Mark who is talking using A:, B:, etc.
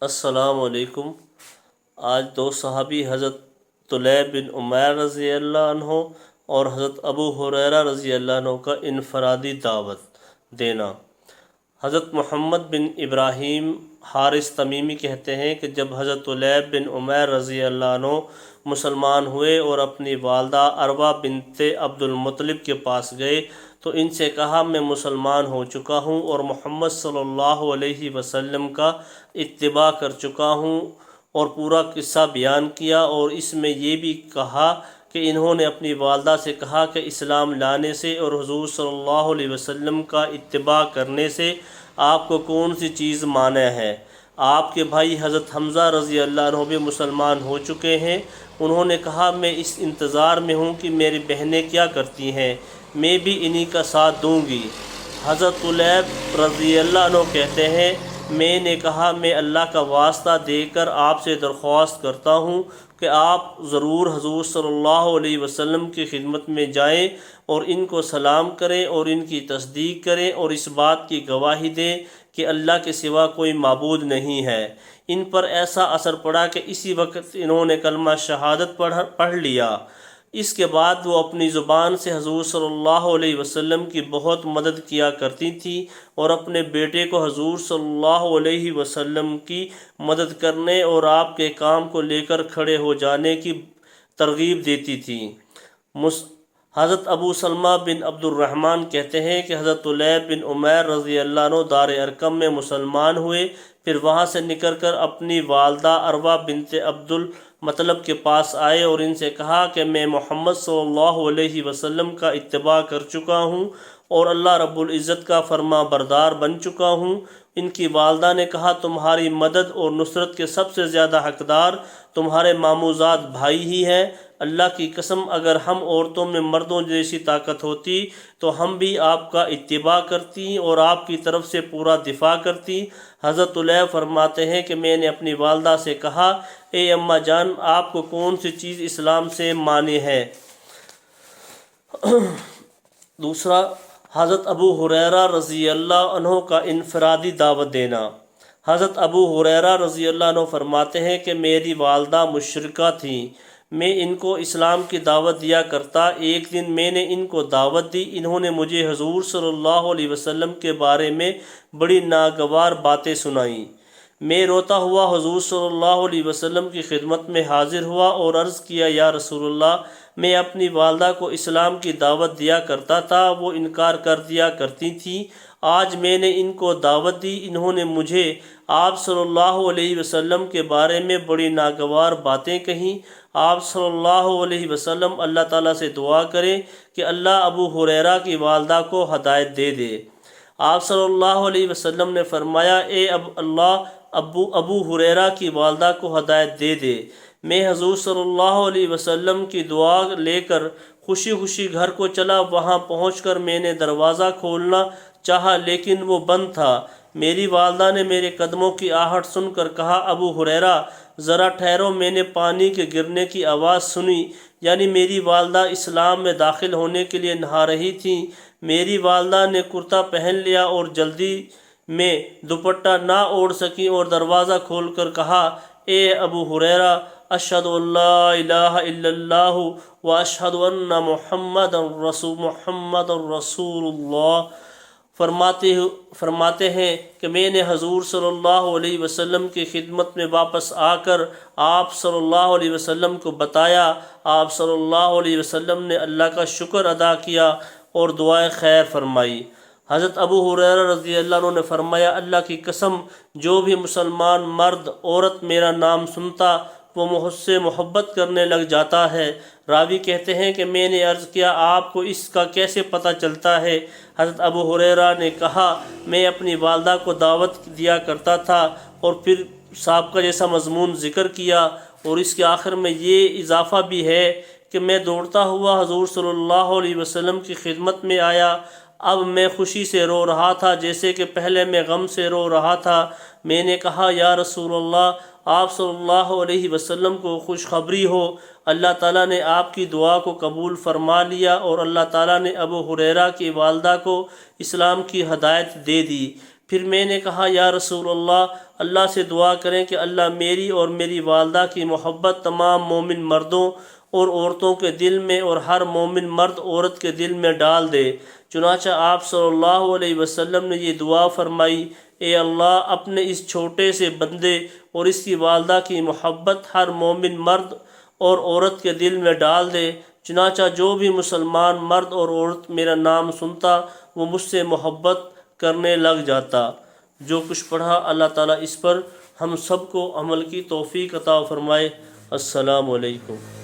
A: السلام علیکم۔ آج دو صحابی حضرت طلیب بن عمیر رضی اللہ عنہ اور حضرت ابو ہریرہ رضی اللہ عنہ کا انفرادی دعوت دینا۔ حضرت محمد بن ابراہیم حارث تمیمی کہتے ہیں کہ جب حضرت طلیب بن عمیر رضی اللہ عنہ مسلمان ہوئے اور اپنی والدہ عروہ بنت عبد المطلب کے پاس گئے تو ان سے کہا میں مسلمان ہو چکا ہوں اور محمد صلی اللہ علیہ وسلم کا اتباع کر چکا ہوں، اور پورا قصہ بیان کیا، اور اس میں یہ بھی کہا کہ انہوں نے اپنی والدہ سے کہا کہ اسلام لانے سے اور حضور صلی اللہ علیہ وسلم کا اتباع کرنے سے آپ کو کون سی چیز مانع ہے۔ آپ کے بھائی حضرت حمزہ رضی اللہ عنہ بھی مسلمان ہو چکے ہیں۔ انہوں نے کہا میں اس انتظار میں ہوں کہ میری بہنیں کیا کرتی ہیں، میں بھی انہی کا ساتھ دوں گی۔ حضرت طلیب رضی اللہ عنہ کہتے ہیں میں نے کہا میں اللہ کا واسطہ دے کر آپ سے درخواست کرتا ہوں کہ آپ ضرور حضور صلی اللہ علیہ وسلم کی خدمت میں جائیں اور ان کو سلام کریں اور ان کی تصدیق کریں اور اس بات کی گواہی دیں کہ اللہ کے سوا کوئی معبود نہیں ہے۔ ان پر ایسا اثر پڑا کہ اسی وقت انہوں نے کلمہ شہادت پڑھ لیا۔ اس کے بعد وہ اپنی زبان سے حضور صلی اللہ علیہ وسلم کی بہت مدد کیا کرتی تھی اور اپنے بیٹے کو حضور صلی اللہ علیہ وسلم کی مدد کرنے اور آپ کے کام کو لے کر کھڑے ہو جانے کی ترغیب دیتی تھی۔ حضرت ابو سلمہ بن عبد الرحمن کہتے ہیں کہ حضرت طلیب بن عمیر رضی اللہ عنہ دار ارقم میں مسلمان ہوئے، پھر وہاں سے نکل کر اپنی والدہ عروہ بنت عبد المطلب کے پاس آئے اور ان سے کہا کہ میں محمد صلی اللہ علیہ وسلم کا اتباع کر چکا ہوں اور اللہ رب العزت کا فرما بردار بن چکا ہوں۔ ان کی والدہ نے کہا تمہاری مدد اور نصرت کے سب سے زیادہ حقدار تمہارے ماموزاد بھائی ہی ہیں۔ اللہ کی قسم اگر ہم عورتوں میں مردوں جیسی طاقت ہوتی تو ہم بھی آپ کا اتباع کرتی اور آپ کی طرف سے پورا دفاع کرتی۔ حضرت طلیب فرماتے ہیں کہ میں نے اپنی والدہ سے کہا اے اماں جان آپ کو کون سی چیز اسلام سے مانع ہے۔ دوسرا، حضرت ابو ہریرہ رضی اللہ عنہ کا انفرادی دعوت دینا۔ حضرت ابو ہریرہ رضی اللہ عنہ فرماتے ہیں کہ میری والدہ مشرکہ تھیں، میں ان کو اسلام کی دعوت دیا کرتا۔ ایک دن میں نے ان کو دعوت دی، انہوں نے مجھے حضور صلی اللہ علیہ وسلم کے بارے میں بڑی ناگوار باتیں سنائیں۔ میں روتا ہوا حضور صلی اللہ علیہ وسلم کی خدمت میں حاضر ہوا اور عرض کیا یا رسول اللہ، میں اپنی والدہ کو اسلام کی دعوت دیا کرتا تھا، وہ انکار کر دیا کرتی تھیں۔ آج میں نے ان کو دعوت دی، انہوں نے مجھے آپ صلی اللہ علیہ وسلم کے بارے میں بڑی ناگوار باتیں کہیں۔ آپ صلی اللہ علیہ وسلم اللہ تعالیٰ سے دعا کریں کہ اللہ ابو ہریرہ کی والدہ کو ہدایت دے دے۔ آپ صلی اللہ علیہ وسلم نے فرمایا اے ابو ہریرہ کی والدہ کو ہدایت دے دے۔ میں حضور صلی اللہ علیہ وسلم کی دعا لے کر خوشی خوشی گھر کو چلا۔ وہاں پہنچ کر میں نے دروازہ کھولنا چاہا لیکن وہ بند تھا۔ میری والدہ نے میرے قدموں کی آہٹ سن کر کہا ابو ہریرہ ذرا ٹھہرو، میں نے پانی کے گرنے کی آواز سنی، یعنی میری والدہ اسلام میں داخل ہونے کے لیے نہا رہی تھیں۔ میری والدہ نے کرتا پہن لیا اور جلدی میں دوپٹہ نہ اوڑھ سکیں اور دروازہ کھول کر کہا اے ابو ہریرہ اشہد ان لا الہ الا اللہ و اشہد ان محمد رسول اللہ۔ فرماتے ہیں کہ میں نے حضور صلی اللہ علیہ وسلم کی خدمت میں واپس آ کر آپ صلی اللہ علیہ وسلم کو بتایا۔ آپ صلی اللہ علیہ وسلم نے اللہ کا شکر ادا کیا اور دعائے خیر فرمائی۔ حضرت ابو ہریرہ رضی اللہ عنہ نے فرمایا اللہ کی قسم جو بھی مسلمان مرد عورت میرا نام سنتا وہ مجھ سے محبت کرنے لگ جاتا ہے۔ راوی کہتے ہیں کہ میں نے عرض کیا آپ کو اس کا کیسے پتہ چلتا ہے؟ حضرت ابو ہریرہ نے کہا میں اپنی والدہ کو دعوت دیا کرتا تھا، اور پھر سابقہ جیسا مضمون ذکر کیا، اور اس کے آخر میں یہ اضافہ بھی ہے کہ میں دوڑتا ہوا حضور صلی اللہ علیہ وسلم کی خدمت میں آیا۔ اب میں خوشی سے رو رہا تھا جیسے کہ پہلے میں غم سے رو رہا تھا۔ میں نے کہا یا رسول اللہ آپ صلی اللہ علیہ وسلم کو خوشخبری ہو، اللہ تعالیٰ نے آپ کی دعا کو قبول فرما لیا اور اللہ تعالیٰ نے ابو ہریرہ کی والدہ کو اسلام کی ہدایت دے دی۔ پھر میں نے کہا یا رسول اللہ، اللہ سے دعا کریں کہ اللہ میری اور میری والدہ کی محبت تمام مومن مردوں اور عورتوں کے دل میں اور ہر مومن مرد عورت کے دل میں ڈال دے۔ چنانچہ آپ صلی اللہ علیہ وسلم نے یہ دعا فرمائی، اے اللہ اپنے اس چھوٹے سے بندے اور اس کی والدہ کی محبت ہر مومن مرد اور عورت کے دل میں ڈال دے۔ چنانچہ جو بھی مسلمان مرد اور عورت میرا نام سنتا وہ مجھ سے محبت کرنے لگ جاتا۔ جو کچھ پڑھا اللہ تعالیٰ اس پر ہم سب کو عمل کی توفیق عطا فرمائے۔ السلام علیکم۔